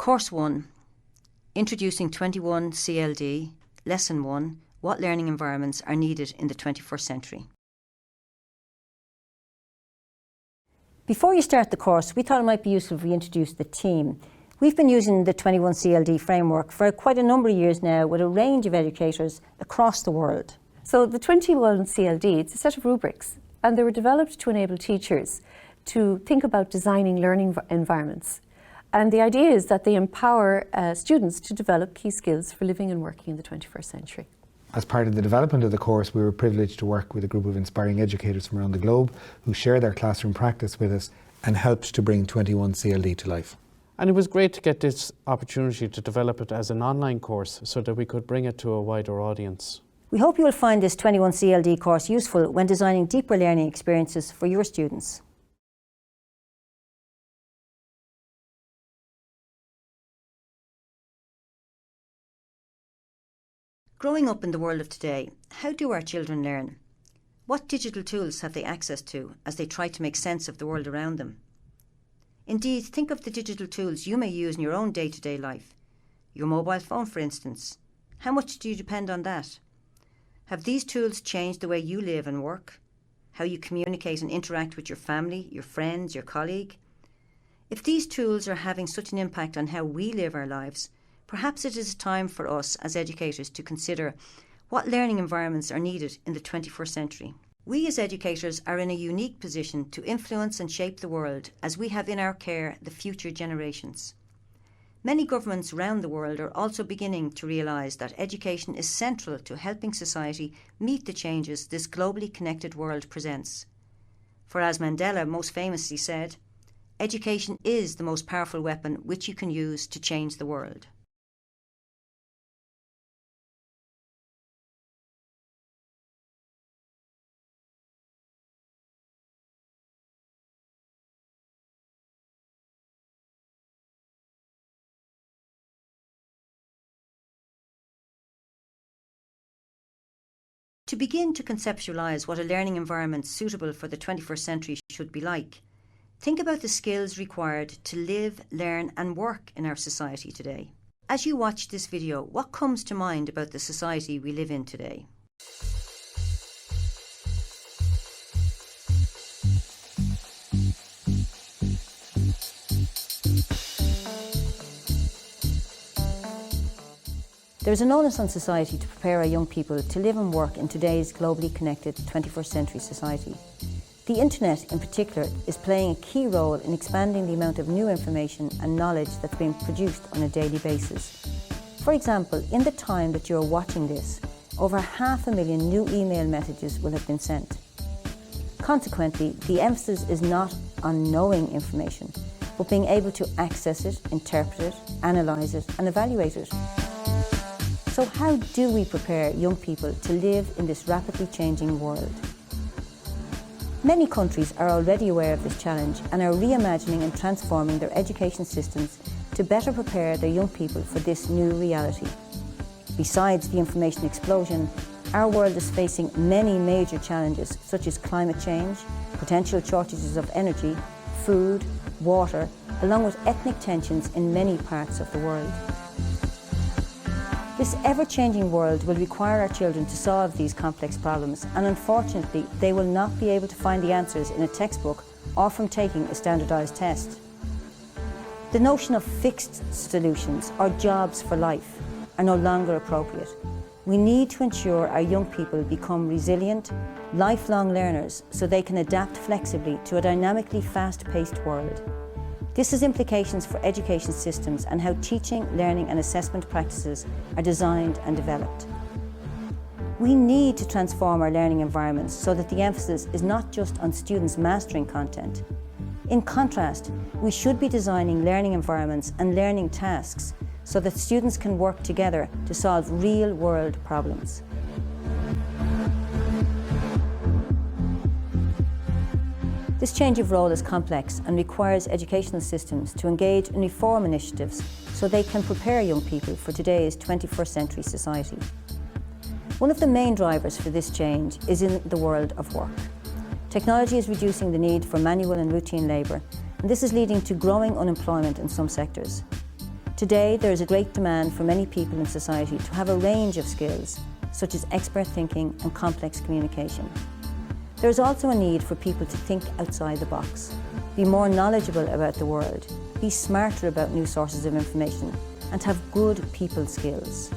Course 1, Introducing 21 CLD, Lesson 1, What Learning Environments are Needed in the 21st Century. Before you start the course, we thought it might be useful if we introduce the team. We've been using the 21 CLD framework for quite a number of years now with a range of educators across the world. So the 21 CLD, it's a set of rubrics, and they were developed to enable teachers to think about designing learning environments. And the idea is that they empower students to develop key skills for living and working in the 21st century. As part of the development of the course, we were privileged to work with a group of inspiring educators from around the globe who share their classroom practice with us and helped to bring 21 CLD to life. And it was great to get this opportunity to develop it as an online course so that we could bring it to a wider audience. We hope you will find this 21 CLD course useful when designing deeper learning experiences for your students. Growing up in the world of today, how do our children learn? What digital tools have they access to as they try to make sense of the world around them? Indeed, think of the digital tools you may use in your own day-to-day life. Your mobile phone, for instance. How much do you depend on that? Have these tools changed the way you live and work? How you communicate and interact with your family, your friends, your colleague? If these tools are having such an impact on how we live our lives, perhaps it is time for us as educators to consider what learning environments are needed in the 21st century. We as educators are in a unique position to influence and shape the world as we have in our care the future generations. Many governments around the world are also beginning to realise that education is central to helping society meet the changes this globally connected world presents. For as Mandela most famously said, education is the most powerful weapon which you can use to change the world. To begin to conceptualise what a learning environment suitable for the 21st century should be like, think about the skills required to live, learn and work in our society today. As you watch this video, what comes to mind about the society we live in today? There is an onus on society to prepare our young people to live and work in today's globally connected 21st century society. The internet in particular is playing a key role in expanding the amount of new information and knowledge that's being produced on a daily basis. For example, in the time that you're watching this, over 500,000 new email messages will have been sent. Consequently, the emphasis is not on knowing information, but being able to access it, interpret it, analyse it and evaluate it. So how do we prepare young people to live in this rapidly changing world? Many countries are already aware of this challenge and are reimagining and transforming their education systems to better prepare their young people for this new reality. Besides the information explosion, our world is facing many major challenges such as climate change, potential shortages of energy, food, water, along with ethnic tensions in many parts of the world. This ever-changing world will require our children to solve these complex problems, and unfortunately they will not be able to find the answers in a textbook or from taking a standardised test. The notion of fixed solutions or jobs for life are no longer appropriate. We need to ensure our young people become resilient, lifelong learners so they can adapt flexibly to a dynamically fast-paced world. This has implications for education systems and how teaching, learning and assessment practices are designed and developed. We need to transform our learning environments so that the emphasis is not just on students mastering content. In contrast, we should be designing learning environments and learning tasks so that students can work together to solve real-world problems. This change of role is complex and requires educational systems to engage in reform initiatives so they can prepare young people for today's 21st century society. One of the main drivers for this change is in the world of work. Technology is reducing the need for manual and routine labour, and this is leading to growing unemployment in some sectors. Today, there is a great demand for many people in society to have a range of skills, such as expert thinking and complex communication. There is also a need for people to think outside the box, be more knowledgeable about the world, be smarter about new sources of information, and have good people skills.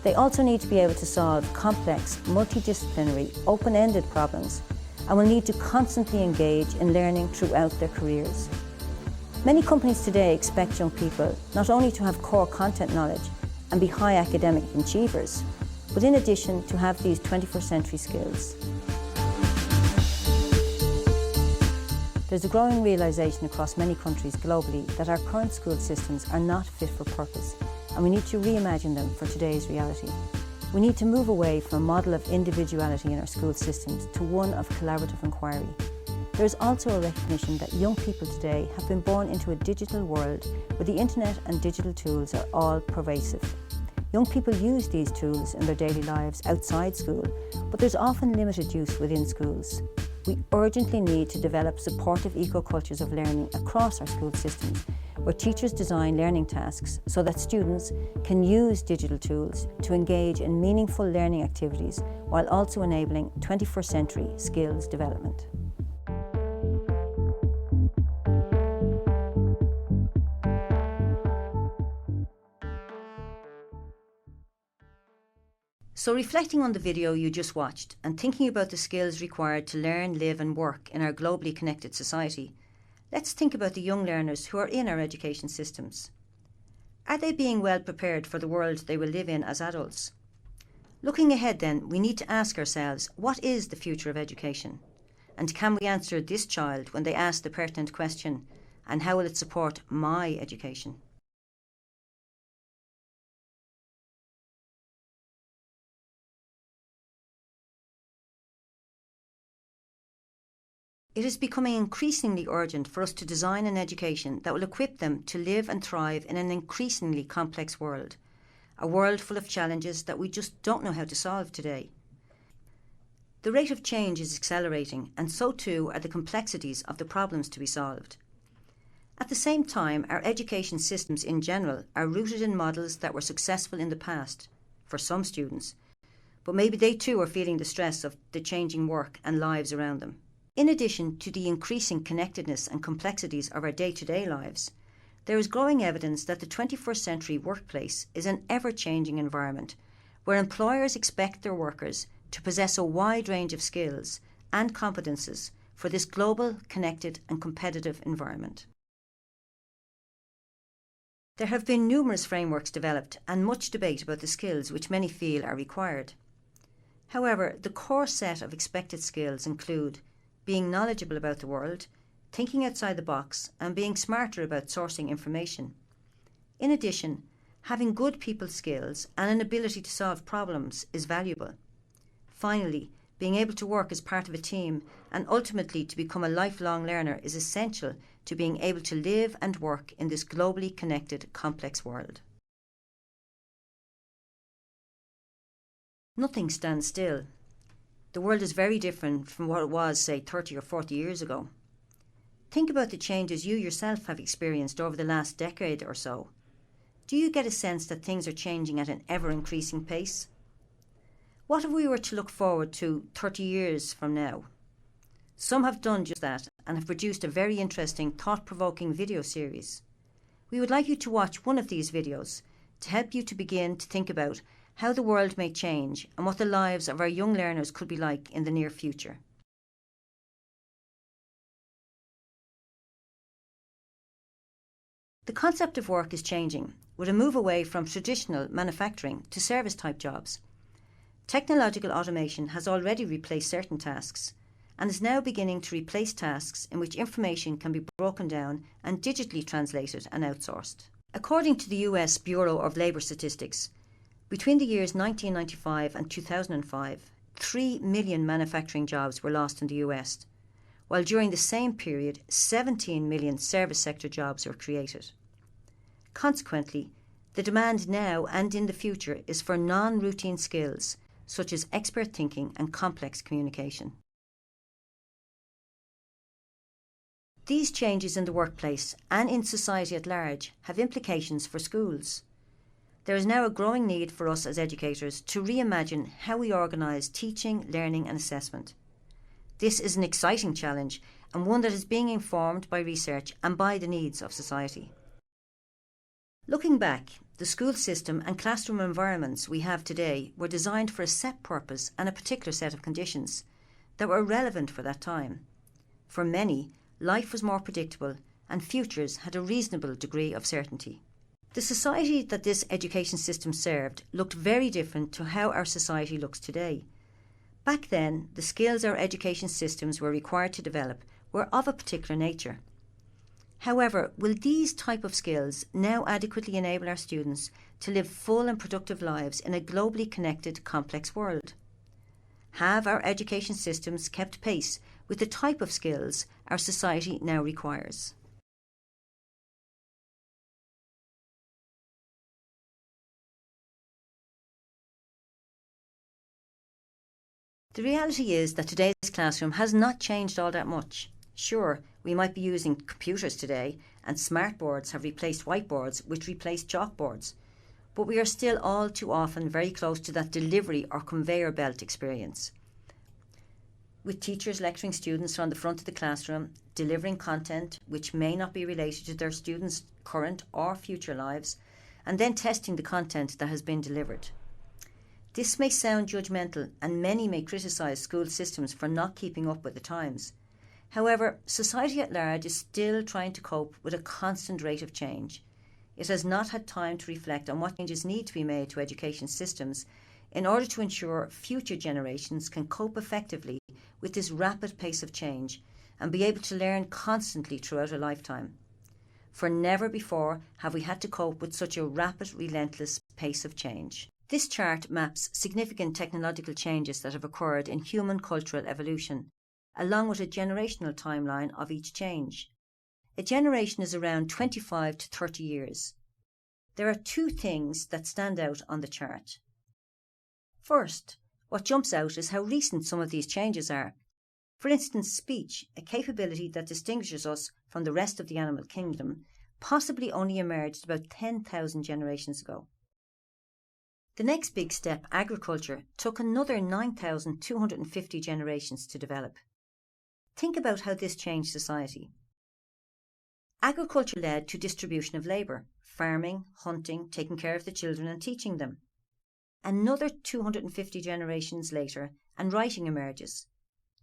They also need to be able to solve complex, multidisciplinary, open-ended problems, and will need to constantly engage in learning throughout their careers. Many companies today expect young people not only to have core content knowledge and be high academic achievers, but in addition to have these 21st century skills. There's a growing realisation across many countries globally that our current school systems are not fit for purpose, and we need to reimagine them for today's reality. We need to move away from a model of individuality in our school systems to one of collaborative inquiry. There is also a recognition that young people today have been born into a digital world where the internet and digital tools are all pervasive. Young people use these tools in their daily lives outside school, but there's often limited use within schools. We urgently need to develop supportive eco-cultures of learning across our school systems, where teachers design learning tasks so that students can use digital tools to engage in meaningful learning activities while also enabling 21st century skills development. So reflecting on the video you just watched and thinking about the skills required to learn, live and work in our globally connected society, let's think about the young learners who are in our education systems. Are they being well prepared for the world they will live in as adults? Looking ahead then, we need to ask ourselves, what is the future of education? And can we answer this child when they ask the pertinent question, and how will it support my education? It is becoming increasingly urgent for us to design an education that will equip them to live and thrive in an increasingly complex world, a world full of challenges that we just don't know how to solve today. The rate of change is accelerating, and so too are the complexities of the problems to be solved. At the same time, our education systems in general are rooted in models that were successful in the past, for some students, but maybe they too are feeling the stress of the changing work and lives around them. In addition to the increasing connectedness and complexities of our day-to-day lives, there is growing evidence that the 21st century workplace is an ever-changing environment where employers expect their workers to possess a wide range of skills and competences for this global, connected and competitive environment. There have been numerous frameworks developed and much debate about the skills which many feel are required. However, the core set of expected skills include being knowledgeable about the world, thinking outside the box, and being smarter about sourcing information. In addition, having good people skills and an ability to solve problems is valuable. Finally, being able to work as part of a team and ultimately to become a lifelong learner is essential to being able to live and work in this globally connected, complex world. Nothing stands still. The world is very different from what it was, say, 30 or 40 years ago. Think about the changes you yourself have experienced over the last decade or so. Do you get a sense that things are changing at an ever-increasing pace? What if we were to look forward to 30 years from now? Some have done just that and have produced a very interesting, thought-provoking video series. We would like you to watch one of these videos to help you to begin to think about how the world may change and what the lives of our young learners could be like in the near future. The concept of work is changing, with a move away from traditional manufacturing to service-type jobs. Technological automation has already replaced certain tasks and is now beginning to replace tasks in which information can be broken down and digitally translated and outsourced. According to the US Bureau of Labour Statistics, between the years 1995 and 2005, 3 million manufacturing jobs were lost in the US, while during the same period, 17 million service sector jobs were created. Consequently, the demand now and in the future is for non-routine skills, such as expert thinking and complex communication. These changes in the workplace and in society at large have implications for schools. There is now a growing need for us as educators to reimagine how we organise teaching, learning and assessment. This is an exciting challenge and one that is being informed by research and by the needs of society. Looking back, the school system and classroom environments we have today were designed for a set purpose and a particular set of conditions that were relevant for that time. For many, life was more predictable and futures had a reasonable degree of certainty. The society that this education system served looked very different to how our society looks today. Back then, the skills our education systems were required to develop were of a particular nature. However, will these type of skills now adequately enable our students to live full and productive lives in a globally connected, complex world? Have our education systems kept pace with the type of skills our society now requires? The reality is that today's classroom has not changed all that much. Sure, we might be using computers today, and smartboards have replaced whiteboards, which replaced chalkboards. But we are still all too often very close to that delivery or conveyor belt experience, with teachers lecturing students on the front of the classroom, delivering content which may not be related to their students' current or future lives, and then testing the content that has been delivered. This may sound judgmental, and many may criticise school systems for not keeping up with the times. However, society at large is still trying to cope with a constant rate of change. It has not had time to reflect on what changes need to be made to education systems in order to ensure future generations can cope effectively with this rapid pace of change and be able to learn constantly throughout a lifetime. For never before have we had to cope with such a rapid, relentless pace of change. This chart maps significant technological changes that have occurred in human cultural evolution, along with a generational timeline of each change. A generation is around 25 to 30 years. There are two things that stand out on the chart. First, what jumps out is how recent some of these changes are. For instance, speech, a capability that distinguishes us from the rest of the animal kingdom, possibly only emerged about 10,000 generations ago. The next big step, agriculture, took another 9,250 generations to develop. Think about how this changed society. Agriculture led to distribution of labour, farming, hunting, taking care of the children and teaching them. Another 250 generations later, and writing emerges,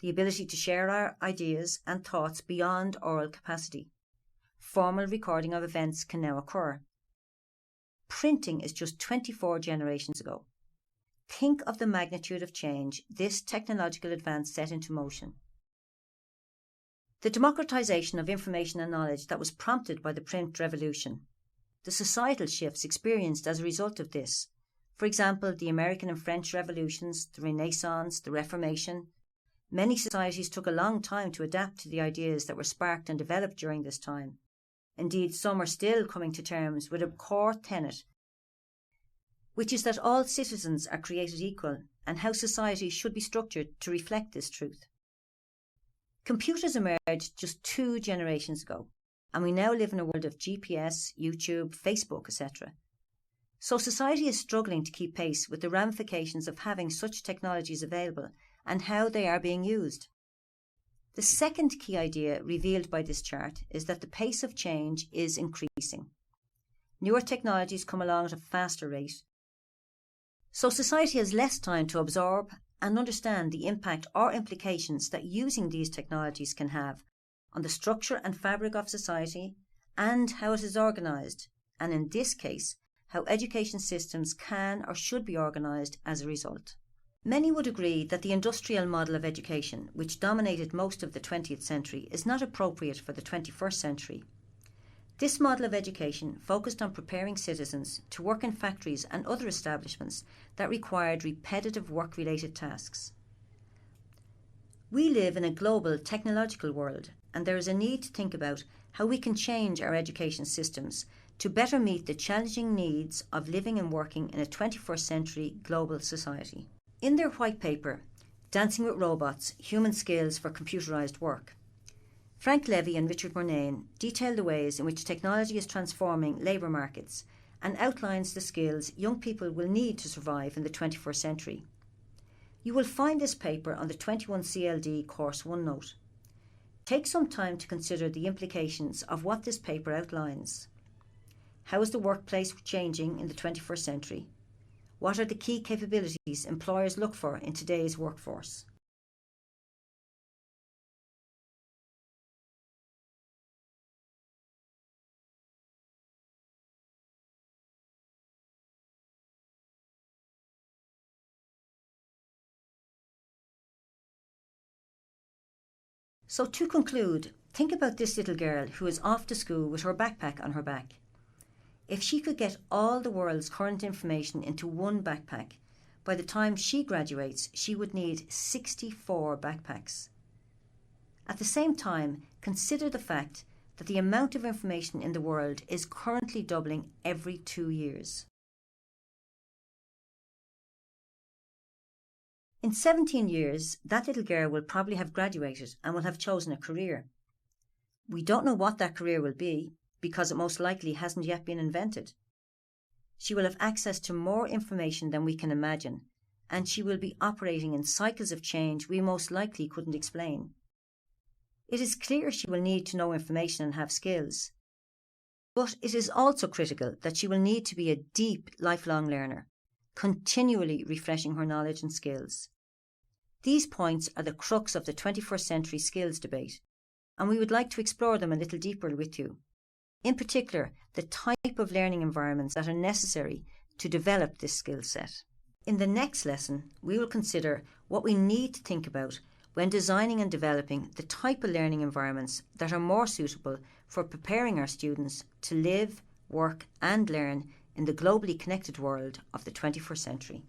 the ability to share our ideas and thoughts beyond oral capacity. Formal recording of events can now occur. Printing is just 24 generations ago. Think of the magnitude of change this technological advance set into motion. The democratization of information and knowledge that was prompted by the print revolution. The societal shifts experienced as a result of this. For example, the American and French revolutions, the Renaissance, the Reformation. Many societies took a long time to adapt to the ideas that were sparked and developed during this time. Indeed, some are still coming to terms with a core tenet, which is that all citizens are created equal and how society should be structured to reflect this truth. Computers emerged just 2 generations ago, and we now live in a world of GPS, YouTube, Facebook, etc. So society is struggling to keep pace with the ramifications of having such technologies available and how they are being used. The second key idea revealed by this chart is that the pace of change is increasing. Newer technologies come along at a faster rate. So society has less time to absorb and understand the impact or implications that using these technologies can have on the structure and fabric of society and how it is organised, and in this case, how education systems can or should be organised as a result. Many would agree that the industrial model of education, which dominated most of the 20th century, is not appropriate for the 21st century. This model of education focused on preparing citizens to work in factories and other establishments that required repetitive work-related tasks. We live in a global technological world, and there is a need to think about how we can change our education systems to better meet the challenging needs of living and working in a 21st century global society. In their white paper, Dancing with Robots, Human Skills for Computerized Work, Frank Levy and Richard Murnane detail the ways in which technology is transforming labour markets and outlines the skills young people will need to survive in the 21st century. You will find this paper on the 21CLD Course OneNote. Take some time to consider the implications of what this paper outlines. How is the workplace changing in the 21st century? What are the key capabilities employers look for in today's workforce? So to conclude, think about this little girl who is off to school with her backpack on her back. If she could get all the world's current information into one backpack, by the time she graduates, she would need 64 backpacks. At the same time, consider the fact that the amount of information in the world is currently doubling every 2 years. In 17 years, that little girl will probably have graduated and will have chosen a career. We don't know what that career will be because it most likely hasn't yet been invented. She will have access to more information than we can imagine, and she will be operating in cycles of change we most likely couldn't explain. It is clear she will need to know information and have skills. But it is also critical that she will need to be a deep, lifelong learner, continually refreshing her knowledge and skills. These points are the crux of the 21st century skills debate, and we would like to explore them a little deeper with you. In particular, the type of learning environments that are necessary to develop this skill set. In the next lesson, we will consider what we need to think about when designing and developing the type of learning environments that are more suitable for preparing our students to live, work and learn in the globally connected world of the 21st century.